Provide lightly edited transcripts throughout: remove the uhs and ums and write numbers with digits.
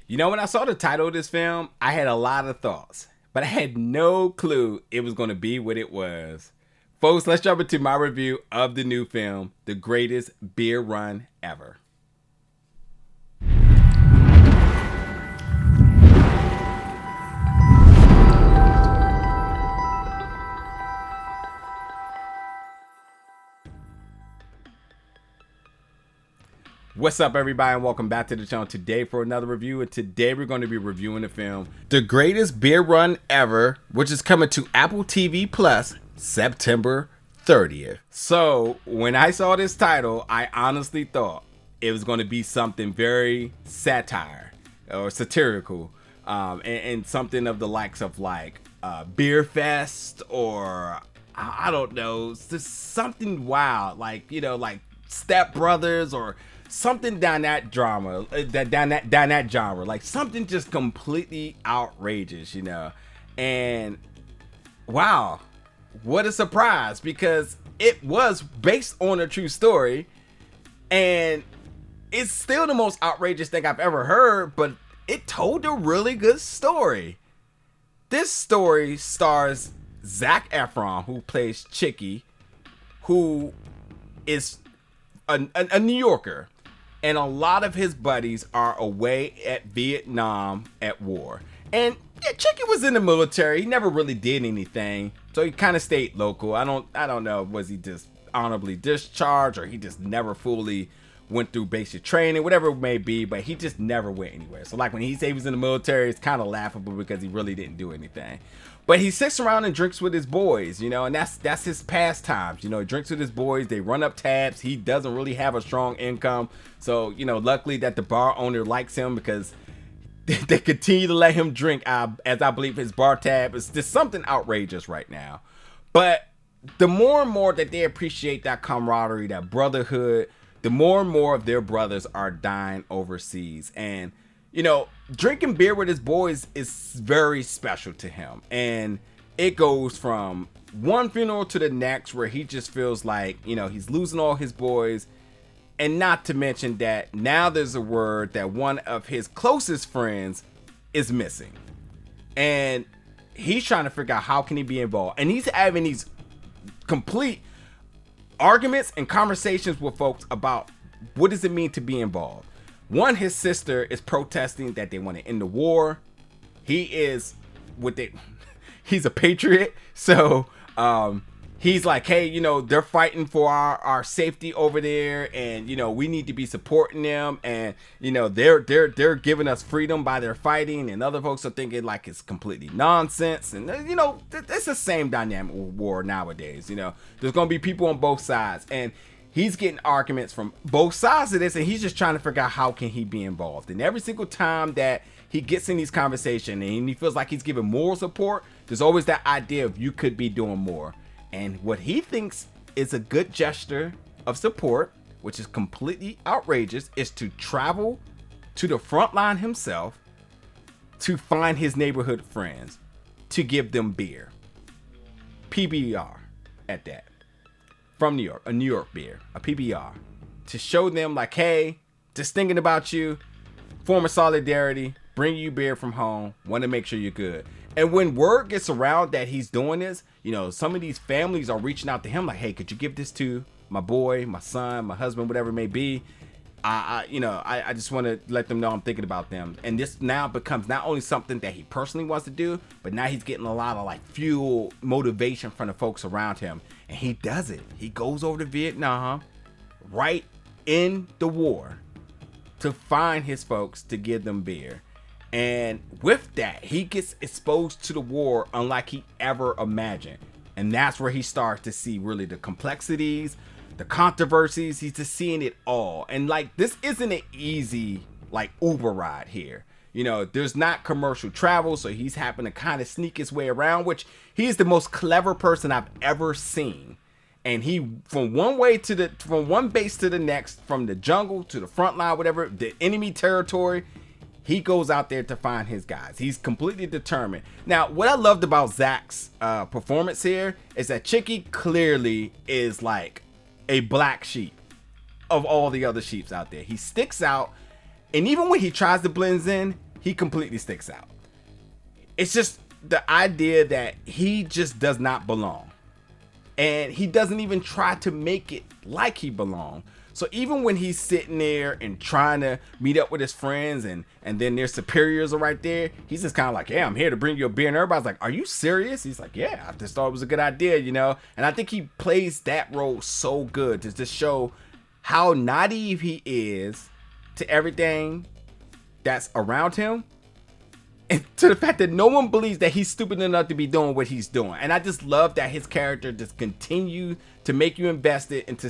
You know, when I saw the title of this film, I had a lot of thoughts, but I had no clue it was going to be what it was. Folks, let's jump into my review of the new film, The Greatest Beer Run Ever. What's up, everybody, and welcome back to the channel today for another review. And today we're going to be reviewing the film The Greatest Beer Run Ever, which is coming to Apple TV Plus September 30th. So when I saw this title, I honestly thought it was going to be something very satire or satirical, and something of the likes of like Beer Fest, or I don't know, just something wild, like, you know, like Step Brothers or something down that drama, down that genre, like something just completely outrageous, you know. And wow, what a surprise, because it was based on a true story, and it's still the most outrageous thing I've ever heard, but it told a really good story. This story stars Zac Efron, who plays Chickie, who is a New Yorker, and a lot of his buddies are away at Vietnam at war. And yeah, Chickie was in the military. He never really did anything, so he kind of stayed local. I don't know, was he just honorably discharged, or he just never fully went through basic training, whatever it may be, but he just never went anywhere. So like when he said he was in the military, it's kind of laughable because he really didn't do anything. But he sits around and drinks with his boys, you know, and that's his pastimes. You know, he drinks with his boys. They run up tabs. He doesn't really have a strong income. So, you know, luckily that the bar owner likes him, because they continue to let him drink, as I believe his bar tab is just something outrageous right now. But the more and more that they appreciate that camaraderie, that brotherhood, the more and more of their brothers are dying overseas. And, you know, drinking beer with his boys is very special to him. And it goes from one funeral to the next where he just feels like, you know, he's losing all his boys. And not to mention that now there's a word that one of his closest friends is missing. And he's trying to figure out how can he be involved. And he's having these complete arguments and conversations with folks about what does it mean to be involved. One, his sister is protesting that they want to end the war. He is with it. He's a patriot. So he's like, hey, you know, they're fighting for our safety over there, and, you know, we need to be supporting them. And, you know, they're giving us freedom by their fighting, and other folks are thinking like it's completely nonsense. And, you know, it's the same dynamic with war nowadays. You know, there's going to be people on both sides, and he's getting arguments from both sides of this, and he's just trying to figure out how can he be involved. And every single time that he gets in these conversations and he feels like he's giving moral support, there's always that idea of you could be doing more. And what he thinks is a good gesture of support, which is completely outrageous, is to travel to the front line himself to find his neighborhood friends, to give them beer. PBR at that. From New York, a New York beer, a PBR, to show them like, hey, just thinking about you, form a solidarity, bring you beer from home, want to make sure you're good. And when word gets around that he's doing this, you know, some of these families are reaching out to him like, hey, could you give this to my boy, my son, my husband, whatever it may be. I just want to let them know I'm thinking about them. And this now becomes not only something that he personally wants to do, but now he's getting a lot of like fuel, motivation from the folks around him. And he does it. He goes over to Vietnam right in the war to find his folks, to give them beer. And with that, he gets exposed to the war unlike he ever imagined. And that's where he starts to see really the complexities, the controversies. He's just seeing it all. And like, this isn't an easy like Uber ride here. You know, there's not commercial travel, so he's having to kind of sneak his way around, which he's the most clever person I've ever seen. And he, from one base to the next, from the jungle to the front line, whatever, the enemy territory, he goes out there to find his guys. He's completely determined. Now, what I loved about Zac's performance here is that Chickie clearly is like a black sheep of all the other sheeps out there. He sticks out, and even when he tries to blend in, he completely sticks out. It's just the idea that he just does not belong. And he doesn't even try to make it like he belongs. So even when he's sitting there and trying to meet up with his friends and then their superiors are right there, he's just kind of like, yeah, I'm here to bring you a beer. And everybody's like, are you serious? He's like, yeah, I just thought it was a good idea, you know? And I think he plays that role so good to just show how naive he is to everything that's around him. And to the fact that no one believes that he's stupid enough to be doing what he's doing. And I just love that his character just continues to make you invested into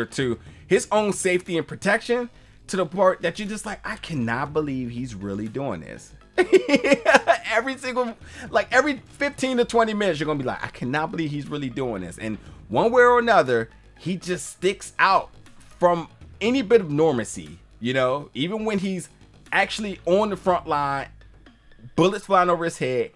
to his own safety and protection, to the part that you're just like, I cannot believe he's really doing this. every 15 to 20 minutes, you're going to be like, I cannot believe he's really doing this. And one way or another, he just sticks out from any bit of normacy, you know, even when he's actually on the front line, bullets flying over his head.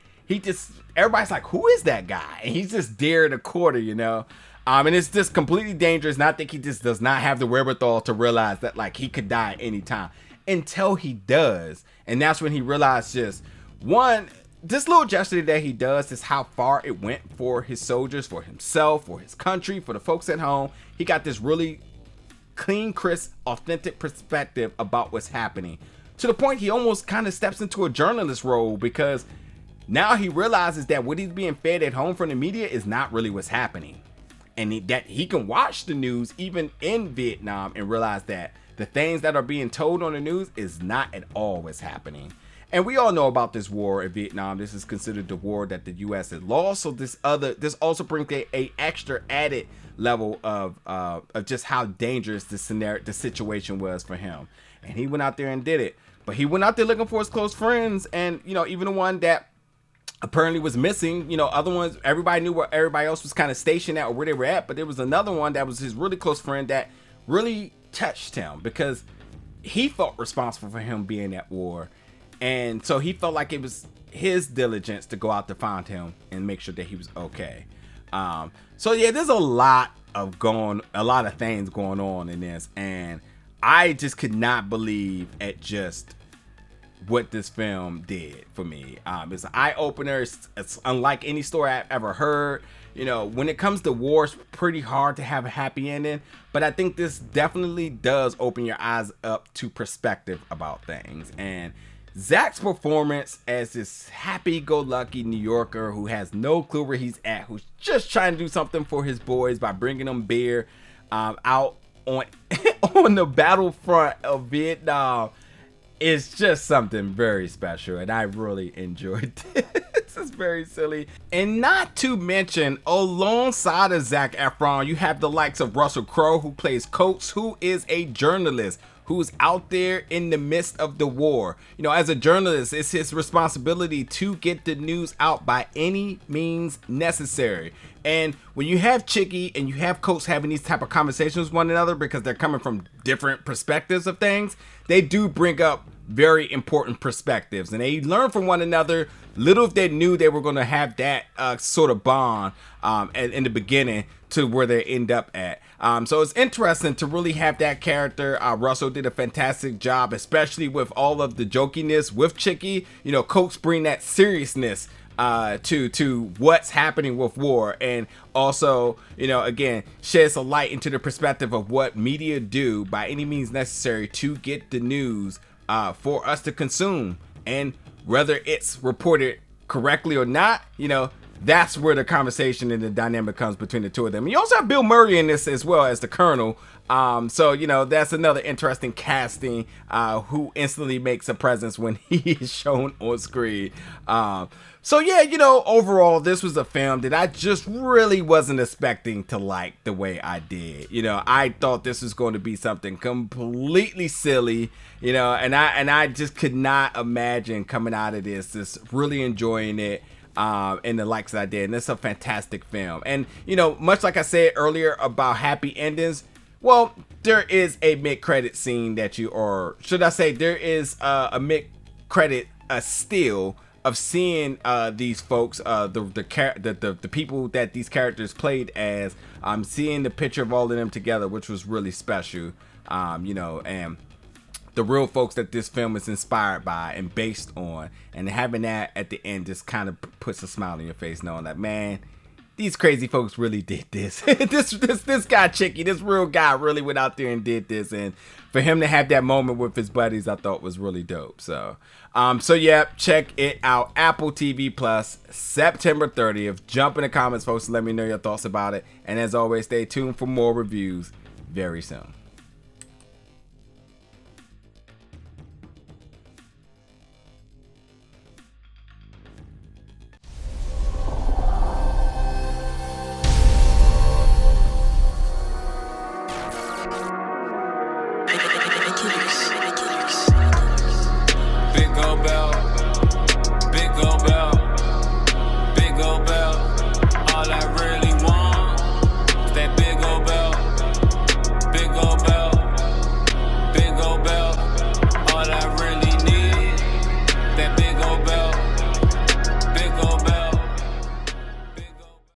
Everybody's like, who is that guy? And he's just there in a quarter, you know? And it's just completely dangerous. And I think he just does not have the wherewithal to realize that, like, he could die at any time until he does. And that's when he realized this little gesture that he does is how far it went for his soldiers, for himself, for his country, for the folks at home. He got this really clean, crisp, authentic perspective about what's happening. To the point he almost kind of steps into a journalist role, because now he realizes that what he's being fed at home from the media is not really what's happening. And that he can watch the news even in Vietnam and realize that the things that are being told on the news is not at all what's happening. And we all know about this war in Vietnam. This is considered the war that the U.S. had lost. So this also brings a extra added level of just how dangerous the situation was for him. And he went out there and did it. But he went out there looking for his close friends. And, you know, even the one that apparently was missing, you know, other ones, everybody knew where everybody else was kind of stationed at or where they were at. But there was another one that was his really close friend that really touched him, because he felt responsible for him being at war. And so he felt like it was his diligence to go out to find him and make sure that he was okay. So yeah, there's a lot of things going on in this, and I just could not believe at just what this film did for me. It's an eye-opener. It's unlike any story I've ever heard. You know, when it comes to war, it's pretty hard to have a happy ending, but I think this definitely does open your eyes up to perspective about things. And Zac's performance as this happy-go-lucky New Yorker who has no clue where he's at, who's just trying to do something for his boys by bringing them beer out on on the battlefront of Vietnam, is just something very special, and I really enjoyed it. It's very silly. And not to mention, alongside of Zac Efron, you have the likes of Russell Crowe, who plays Coates, who is a journalist who's out there in the midst of the war. You know, as a journalist, it's his responsibility to get the news out by any means necessary. And when you have Chickie and you have Coates having these type of conversations with one another, because they're coming from different perspectives of things, they do bring up very important perspectives, and they learn from one another. Little if they knew they were going to have that sort of bond in the beginning to where they end up at. So it's interesting to really have that character. Russell did a fantastic job, especially with all of the jokiness with Chickie. You know, Coates bring that seriousness to what's happening with war, and also, you know, again, sheds a light into the perspective of what media do by any means necessary to get the news for us to consume. And whether it's reported correctly or not, you know, that's where the conversation and the dynamic comes between the two of them. You also have Bill Murray in this as well as the Colonel. So, you know, that's another interesting casting who instantly makes a presence when he is shown on screen. So, yeah, you know, overall, this was a film that I just really wasn't expecting to like the way I did. You know, I thought this was going to be something completely silly, you know, and I just could not imagine coming out of this just really enjoying it. And the likes that I did. And it's a fantastic film. And, you know, much like I said earlier about happy endings, well, there is a mid-credit scene that or should I say there is a mid-credit still of seeing these folks, the people that these characters played as, seeing the picture of all of them together, which was really special. You know, and the real folks that this film is inspired by and based on, and having that at the end just kind of puts a smile on your face, knowing that, man, these crazy folks really did this. this guy Chickie, this real guy really went out there and did this, and for him to have that moment with his buddies, I thought was really dope. So yeah, check it out. Apple TV Plus, September 30th. Jump in the comments, folks, and let me know your thoughts about it. And as always, stay tuned for more reviews very soon.